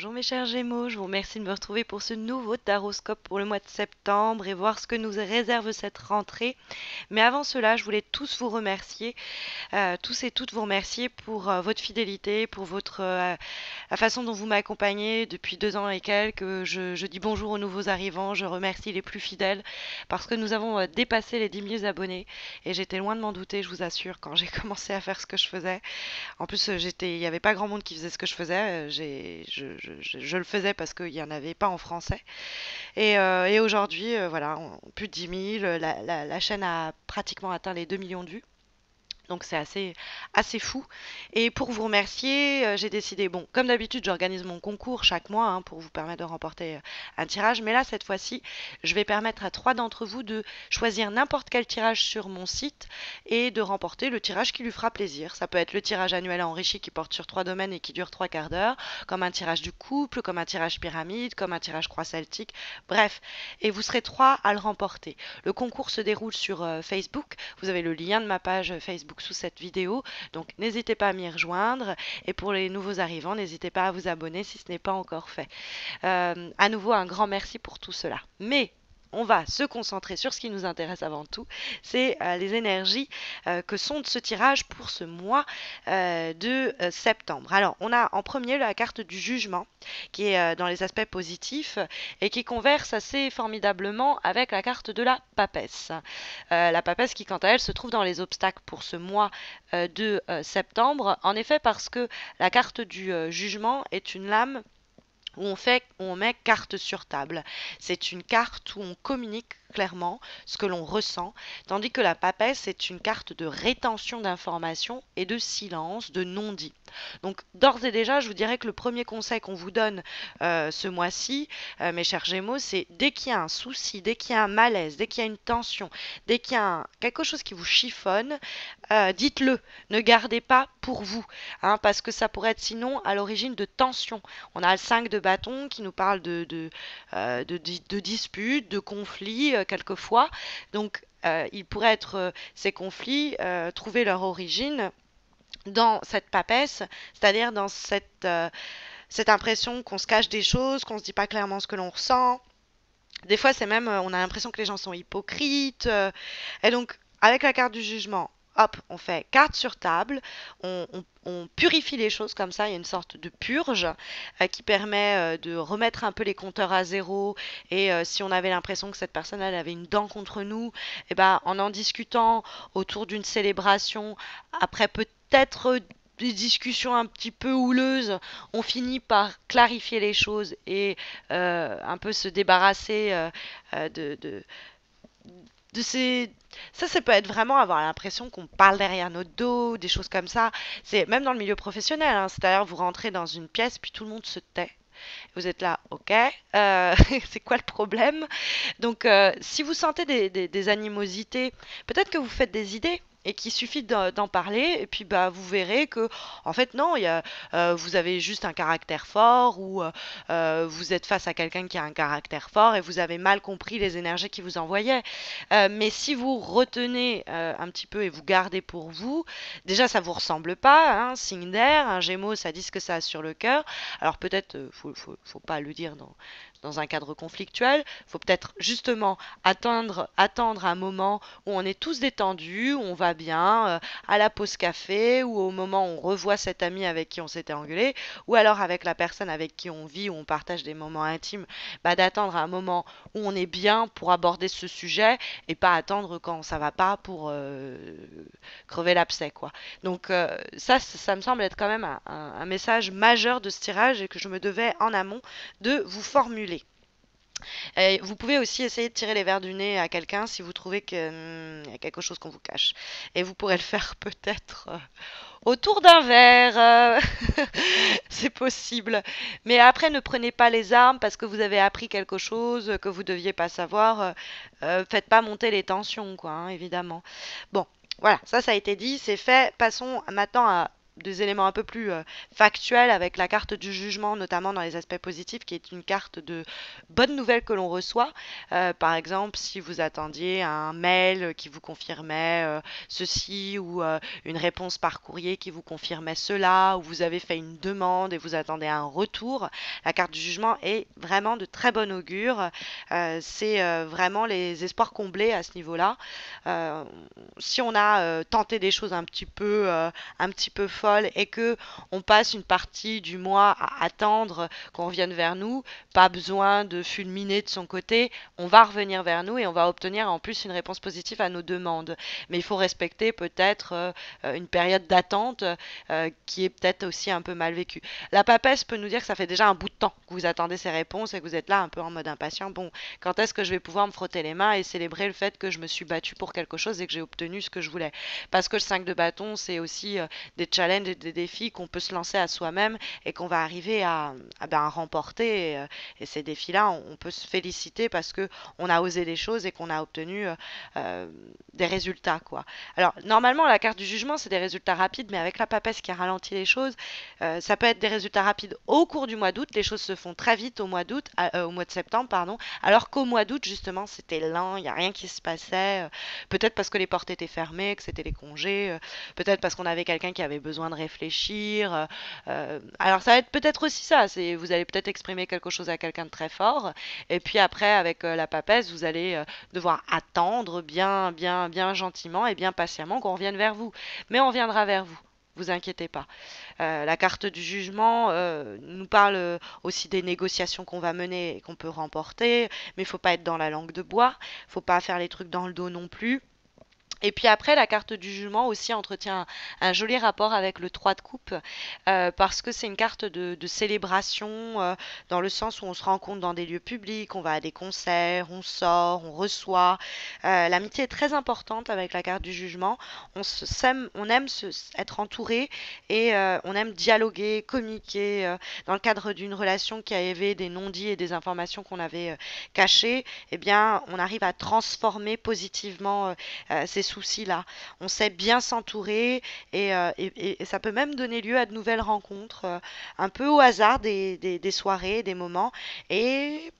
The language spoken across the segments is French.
Bonjour mes chers Gémeaux, je vous remercie de me retrouver pour ce nouveau taroscope pour le mois de septembre et voir ce que nous réserve cette rentrée. Mais avant cela, je voulais tous vous remercier, tous et toutes vous remercier pour votre fidélité, pour la façon dont vous m'accompagnez depuis 2 ans et quelques. Je dis bonjour aux nouveaux arrivants, je remercie les plus fidèles parce que nous avons dépassé les 10 000 abonnés et j'étais loin de m'en douter, je vous assure, quand j'ai commencé à faire ce que je faisais. En plus, il n'y avait pas grand monde qui faisait ce que je faisais. Je le faisais parce qu'il n'y en avait pas en français. Et aujourd'hui, voilà, plus de 10 000. La chaîne a pratiquement atteint les 2 millions de vues. Donc c'est assez fou. Et pour vous remercier, j'ai décidé, bon, comme d'habitude, j'organise mon concours chaque mois pour vous permettre de remporter un tirage. Mais là, cette fois-ci, je vais permettre à 3 d'entre vous de choisir n'importe quel tirage sur mon site et de remporter le tirage qui lui fera plaisir. Ça peut être le tirage annuel enrichi qui porte sur 3 domaines et qui dure 3 quarts d'heure, comme un tirage du couple, comme un tirage pyramide, comme un tirage croix celtique, bref. Et vous serez 3 à le remporter. Le concours se déroule sur Facebook. Vous avez le lien de ma page Facebook sous cette vidéo, donc n'hésitez pas à m'y rejoindre. Et pour les nouveaux arrivants, n'hésitez pas à vous abonner si ce n'est pas encore fait. À nouveau, un grand merci pour tout cela. Mais on va se concentrer sur ce qui nous intéresse avant tout, c'est les énergies que sont ce tirage pour ce mois de septembre. Alors, on a en premier la carte du jugement, qui est dans les aspects positifs et qui converse assez formidablement avec la carte de la papesse. La papesse qui, quant à elle, se trouve dans les obstacles pour ce mois de septembre. En effet, parce que la carte du jugement est une lame où on met carte sur table. C'est une carte où on communique clairement ce que l'on ressent, tandis que la papesse est une carte de rétention d'informations et de silence, de non-dit. Donc d'ores et déjà, je vous dirais que le premier conseil qu'on vous donne ce mois-ci, mes chers Gémeaux, c'est dès qu'il y a un souci, dès qu'il y a un malaise, dès qu'il y a une tension, dès qu'il y a quelque chose qui vous chiffonne, dites-le, ne gardez pas pour vous, parce que ça pourrait être sinon à l'origine de tensions. On a le 5 de bâton qui nous parle de disputes, de conflits quelquefois. Donc il pourrait être ces conflits trouver leur origine dans cette papesse, c'est-à-dire dans cette impression qu'on se cache des choses, qu'on se dit pas clairement ce que l'on ressent. Des fois, c'est même, on a l'impression que les gens sont hypocrites. Et donc, avec la carte du jugement, hop, on fait carte sur table, on purifie les choses comme ça, il y a une sorte de purge qui permet de remettre un peu les compteurs à zéro. Et si on avait l'impression que cette personne elle avait une dent contre nous, et ben, en discutant autour d'une célébration, après peut-être des discussions un petit peu houleuses, on finit par clarifier les choses et un peu se débarrasser de ces... Ça peut être vraiment avoir l'impression qu'on parle derrière notre dos, des choses comme ça. C'est même dans le milieu professionnel, c'est-à-dire vous rentrez dans une pièce, puis tout le monde se tait. Vous êtes là, ok, c'est quoi le problème? Donc, si vous sentez des animosités, peut-être que vous faites des idées et qu'il suffit d'en parler, et puis bah, vous verrez que, en fait, non, vous avez juste un caractère fort, ou vous êtes face à quelqu'un qui a un caractère fort et vous avez mal compris les énergies qui vous envoyaient. Mais si vous retenez un petit peu et vous gardez pour vous, déjà ça vous ressemble pas, signe d'air, un Gémeaux, ça dit ce que ça a sur le cœur. Alors peut-être, faut pas le dire dans un cadre conflictuel. Faut peut-être justement attendre un moment où on est tous détendus, où on va bien, à la pause café, ou au moment où on revoit cet ami avec qui on s'était engueulé, ou alors avec la personne avec qui on vit, où on partage des moments intimes, bah, d'attendre un moment où on est bien pour aborder ce sujet et pas attendre quand ça va pas pour crever l'abcès, quoi. Donc ça me semble être quand même un message majeur de ce tirage et que je me devais en amont de vous formuler. Et vous pouvez aussi essayer de tirer les verres du nez à quelqu'un si vous trouvez qu'il y a quelque chose qu'on vous cache. Et vous pourrez le faire peut-être autour d'un verre. C'est possible. Mais après, ne prenez pas les armes parce que vous avez appris quelque chose que vous deviez pas savoir. Faites pas monter les tensions, quoi, évidemment. Bon, voilà, ça a été dit, c'est fait. Passons maintenant à des éléments un peu plus factuels avec la carte du jugement, notamment dans les aspects positifs, qui est une carte de bonnes nouvelles que l'on reçoit. Par exemple, si vous attendiez un mail qui vous confirmait ceci, ou une réponse par courrier qui vous confirmait cela, ou vous avez fait une demande et vous attendez un retour, la carte du jugement est vraiment de très bon augure. C'est vraiment les espoirs comblés à ce niveau-là. Euh, si on a tenté des choses un petit peu folles et que on passe une partie du mois à attendre qu'on revienne vers nous, pas besoin de fulminer de son côté, on va revenir vers nous et on va obtenir en plus une réponse positive à nos demandes. Mais il faut respecter peut-être une période d'attente qui est peut-être aussi un peu mal vécue. La papesse peut nous dire que ça fait déjà un bout de temps que vous attendez ces réponses et que vous êtes là un peu en mode impatient. Bon, quand est-ce que je vais pouvoir me frotter les mains et célébrer le fait que je me suis battue pour quelque chose et que j'ai obtenu ce que je voulais? Parce que le 5 de bâton, c'est aussi des challenges et des défis qu'on peut se lancer à soi-même et qu'on va arriver à remporter. Et ces défis-là, on peut se féliciter parce que on a osé des choses et qu'on a obtenu euh, des résultats, quoi. Alors, normalement, la carte du jugement, c'est des résultats rapides, mais avec la papesse qui a ralenti les choses, ça peut être des résultats rapides au cours du mois d'août. Les choses se font très vite au mois d'août, au mois de septembre, pardon. Alors qu'au mois d'août, justement, c'était lent, il n'y a rien qui se passait. Peut-être parce que les portes étaient fermées, que c'était les congés. Peut-être parce qu'on avait quelqu'un qui avait besoin de réfléchir. Alors ça va être peut-être aussi ça. C'est, vous allez peut-être exprimer quelque chose à quelqu'un de très fort. Et puis après, avec la papesse, vous allez devoir attendre bien gentiment et bien patiemment qu'on revienne vers vous. Mais on reviendra vers vous. Vous inquiétez pas. La carte du jugement nous parle aussi des négociations qu'on va mener et qu'on peut remporter, mais il faut pas être dans la langue de bois, faut pas faire les trucs dans le dos non plus. Et puis après, la carte du jugement aussi entretient un joli rapport avec le 3 de coupe, parce que c'est une carte de célébration, dans le sens où on se rencontre dans des lieux publics, on va à des concerts, on sort, on reçoit. L'amitié est très importante avec la carte du jugement. On aime être entouré et on aime dialoguer, communiquer dans le cadre d'une relation qui avait des non-dits et des informations qu'on avait cachées. Eh bien, on arrive à transformer positivement ces soucis-là. On sait bien s'entourer et ça peut même donner lieu à de nouvelles rencontres, un peu au hasard des soirées, des moments. Et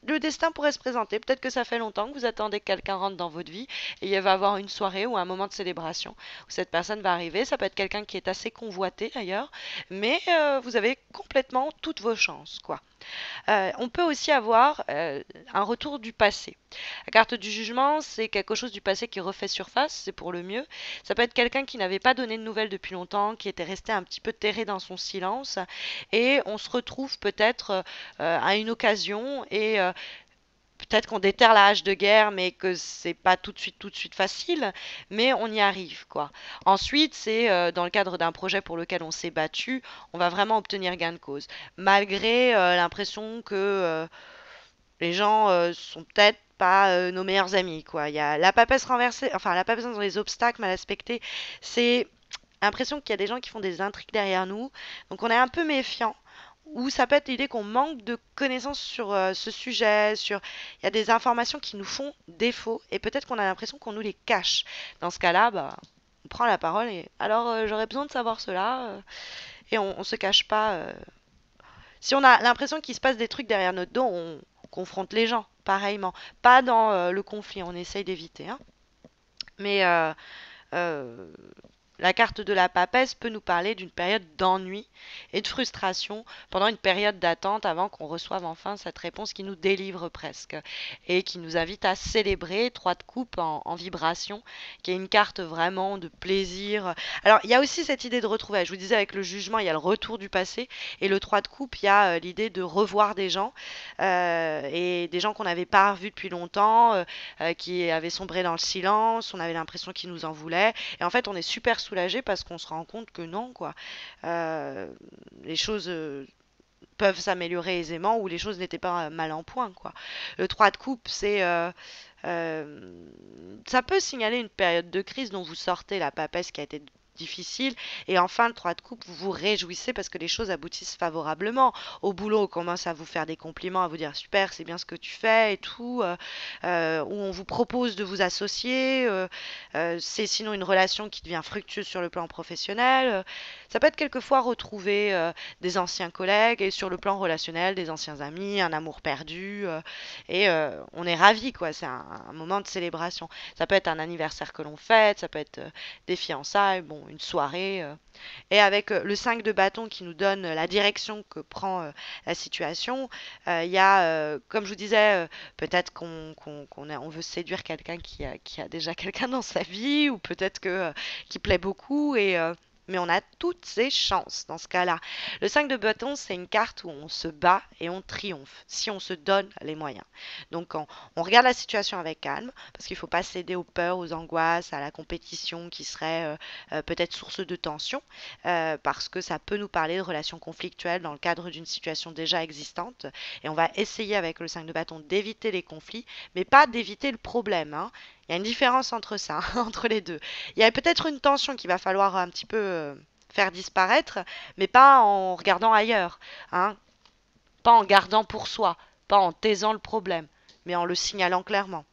le destin pourrait se présenter. Peut-être que ça fait longtemps que vous attendez que quelqu'un rentre dans votre vie et il va y avoir une soirée ou un moment de célébration où cette personne va arriver. Ça peut être quelqu'un qui est assez convoité d'ailleurs, mais vous avez complètement toutes vos chances, quoi. On peut aussi avoir un retour du passé. La carte du jugement, c'est quelque chose du passé qui refait surface, c'est pour le mieux. Ça peut être quelqu'un qui n'avait pas donné de nouvelles depuis longtemps, qui était resté un petit peu terré dans son silence, et on se retrouve peut-être à une occasion et peut-être qu'on déterre la hache de guerre, mais que c'est pas tout de suite facile, mais on y arrive, quoi. Ensuite, c'est dans le cadre d'un projet pour lequel on s'est battu, on va vraiment obtenir gain de cause, malgré l'impression que les gens sont peut-être pas nos meilleurs amis, quoi. Il y a la papesse renversée, enfin la papesse dans les obstacles mal aspectés, c'est l'impression qu'il y a des gens qui font des intrigues derrière nous, donc on est un peu méfiant. Ou ça peut être l'idée qu'on manque de connaissances sur ce sujet, sur il y a des informations qui nous font défaut et peut-être qu'on a l'impression qu'on nous les cache. Dans ce cas-là, bah, on prend la parole et alors j'aurais besoin de savoir cela et on se cache pas. Si on a l'impression qu'il se passe des trucs derrière notre dos, on confronte les gens pareillement. Pas dans le conflit, on essaye d'éviter, hein. Mais euh, la carte de la papesse peut nous parler d'une période d'ennui et de frustration pendant une période d'attente avant qu'on reçoive enfin cette réponse qui nous délivre presque et qui nous invite à célébrer trois de coupe en vibration, qui est une carte vraiment de plaisir. Alors il y a aussi cette idée de retrouver, je vous disais avec le jugement, il y a le retour du passé et le 3 de coupe, il y a l'idée de revoir des gens et des gens qu'on n'avait pas revus depuis longtemps, qui avaient sombré dans le silence, on avait l'impression qu'ils nous en voulaient et en fait on est super soulagé parce qu'on se rend compte que non, quoi. Euh, les choses peuvent s'améliorer aisément ou les choses n'étaient pas mal en point, quoi. Le 3 de coupe, c'est ça peut signaler une période de crise dont vous sortez, la papesse qui a été difficile. Et enfin, le 3 de coupe, vous vous réjouissez parce que les choses aboutissent favorablement. Au boulot, on commence à vous faire des compliments, à vous dire super, c'est bien ce que tu fais et tout. Où on vous propose de vous associer. C'est sinon une relation qui devient fructueuse sur le plan professionnel. Ça peut être quelquefois retrouver des anciens collègues et sur le plan relationnel, des anciens amis, un amour perdu. On est ravis, quoi. C'est un moment de célébration. Ça peut être un anniversaire que l'on fête, ça peut être des fiançailles, bon, une soirée. Et avec le 5 de bâton qui nous donne la direction que prend la situation, il y a, comme je vous disais, peut-être on veut séduire quelqu'un qui a déjà quelqu'un dans sa vie, ou peut-être qui plaît beaucoup, mais on a toutes ces chances dans ce cas-là. Le 5 de bâton, c'est une carte où on se bat et on triomphe, si on se donne les moyens. Donc on regarde la situation avec calme, parce qu'il ne faut pas céder aux peurs, aux angoisses, à la compétition qui serait peut-être source de tension, parce que ça peut nous parler de relations conflictuelles dans le cadre d'une situation déjà existante. Et on va essayer avec le 5 de bâton d'éviter les conflits, mais pas d'éviter le problème, hein. Il y a une différence entre ça, entre les deux. Il y a peut-être une tension qu'il va falloir un petit peu faire disparaître, mais pas en regardant ailleurs, hein. Pas en gardant pour soi, pas en taisant le problème, mais en le signalant clairement.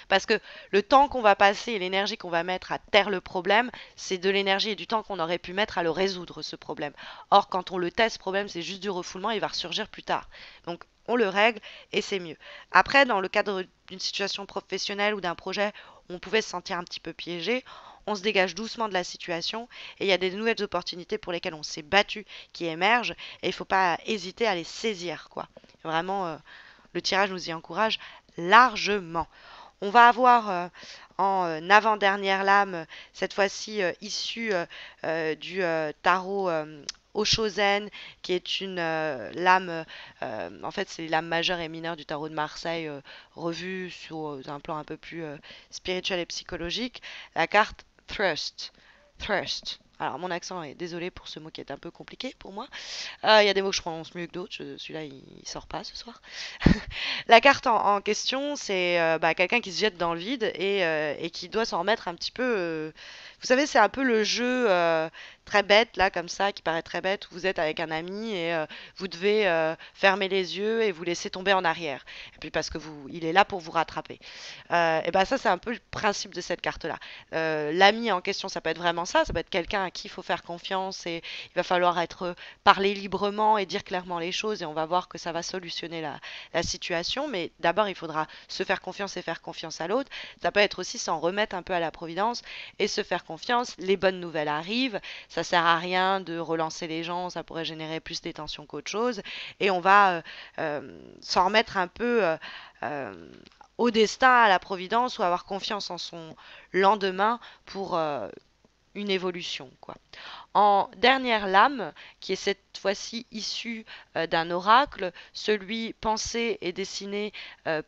Parce que le temps qu'on va passer et l'énergie qu'on va mettre à taire le problème, c'est de l'énergie et du temps qu'on aurait pu mettre à le résoudre, ce problème. Or, quand on le tait, ce problème, c'est juste du refoulement, il va ressurgir plus tard. Donc, on le règle et c'est mieux. Après, dans le cadre d'une situation professionnelle ou d'un projet où on pouvait se sentir un petit peu piégé, on se dégage doucement de la situation et il y a des nouvelles opportunités pour lesquelles on s'est battu qui émergent et il ne faut pas hésiter à les saisir, quoi. Vraiment, le tirage nous y encourage largement. On va avoir en avant-dernière lame, cette fois-ci issue du tarot Oshozen, qui est une lame, en fait c'est les lames majeures et mineures du tarot de Marseille, revue sur un plan un peu plus spirituel et psychologique. La carte Thrust. Thrust. Alors mon accent est désolé pour ce mot qui est un peu compliqué pour moi. Il y a des mots que je prononce mieux que d'autres. Celui-là, il sort pas ce soir. La carte en question, c'est quelqu'un qui se jette dans le vide et qui doit s'en remettre un petit peu. Vous savez, c'est un peu le jeu très bête, là, comme ça, qui paraît très bête, où vous êtes avec un ami et vous devez fermer les yeux et vous laisser tomber en arrière. Et puis parce que il est là pour vous rattraper. Et ben ça, c'est un peu le principe de cette carte-là. L'ami en question, ça peut être vraiment ça. Ça peut être quelqu'un à qui il faut faire confiance et il va falloir parler librement et dire clairement les choses et on va voir que ça va solutionner la situation. Mais d'abord, il faudra se faire confiance et faire confiance à l'autre. Ça peut être aussi s'en remettre un peu à la providence et se faire confiance. Les bonnes nouvelles arrivent. Ça sert à rien de relancer les gens. Ça pourrait générer plus des tensions qu'autre chose. Et on va s'en remettre un peu au destin, à la providence ou avoir confiance en son lendemain pour une évolution, quoi. En dernière lame, qui est cette fois-ci issue d'un oracle, celui pensé et dessiné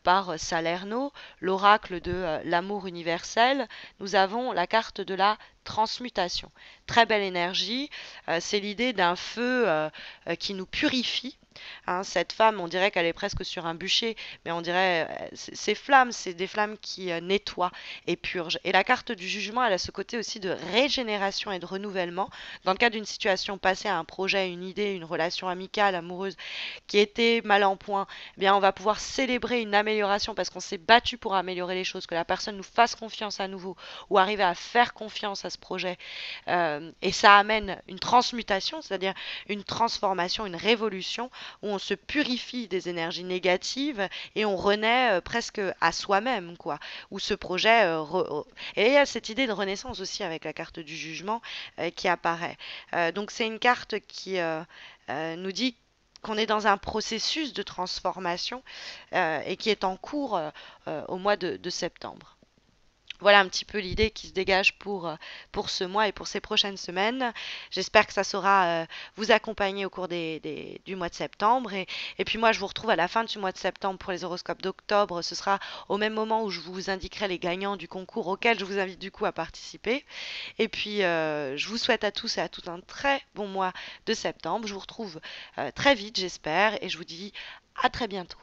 par Salerno, l'oracle de l'amour universel, nous avons la carte de la transmutation. Très belle énergie, c'est l'idée d'un feu qui nous purifie. Hein, cette femme, on dirait qu'elle est presque sur un bûcher, mais on dirait ces flammes, c'est des flammes qui nettoient et purgent. Et la carte du jugement, elle a ce côté aussi de régénération et de renouvellement. Dans le cas d'une situation passée, un projet, une idée, une relation amicale, amoureuse qui était mal en point, eh bien on va pouvoir célébrer une amélioration parce qu'on s'est battu pour améliorer les choses, que la personne nous fasse confiance à nouveau ou arriver à faire confiance à ce projet. Et ça amène une transmutation, c'est-à-dire une transformation, une révolution où on se purifie des énergies négatives et on renaît presque à soi-même, quoi. Où ce projet et il y a cette idée de renaissance aussi avec la carte du jugement qui apparaît. Donc c'est une carte qui nous dit qu'on est dans un processus de transformation et qui est en cours au mois de septembre. Voilà un petit peu l'idée qui se dégage pour ce mois et pour ces prochaines semaines. J'espère que ça saura vous accompagner au cours du mois de septembre. Et puis moi, je vous retrouve à la fin du mois de septembre pour les horoscopes d'octobre. Ce sera au même moment où je vous indiquerai les gagnants du concours auquel je vous invite du coup à participer. Et puis, je vous souhaite à tous et à toutes un très bon mois de septembre. Je vous retrouve très vite, j'espère. Et je vous dis à très bientôt.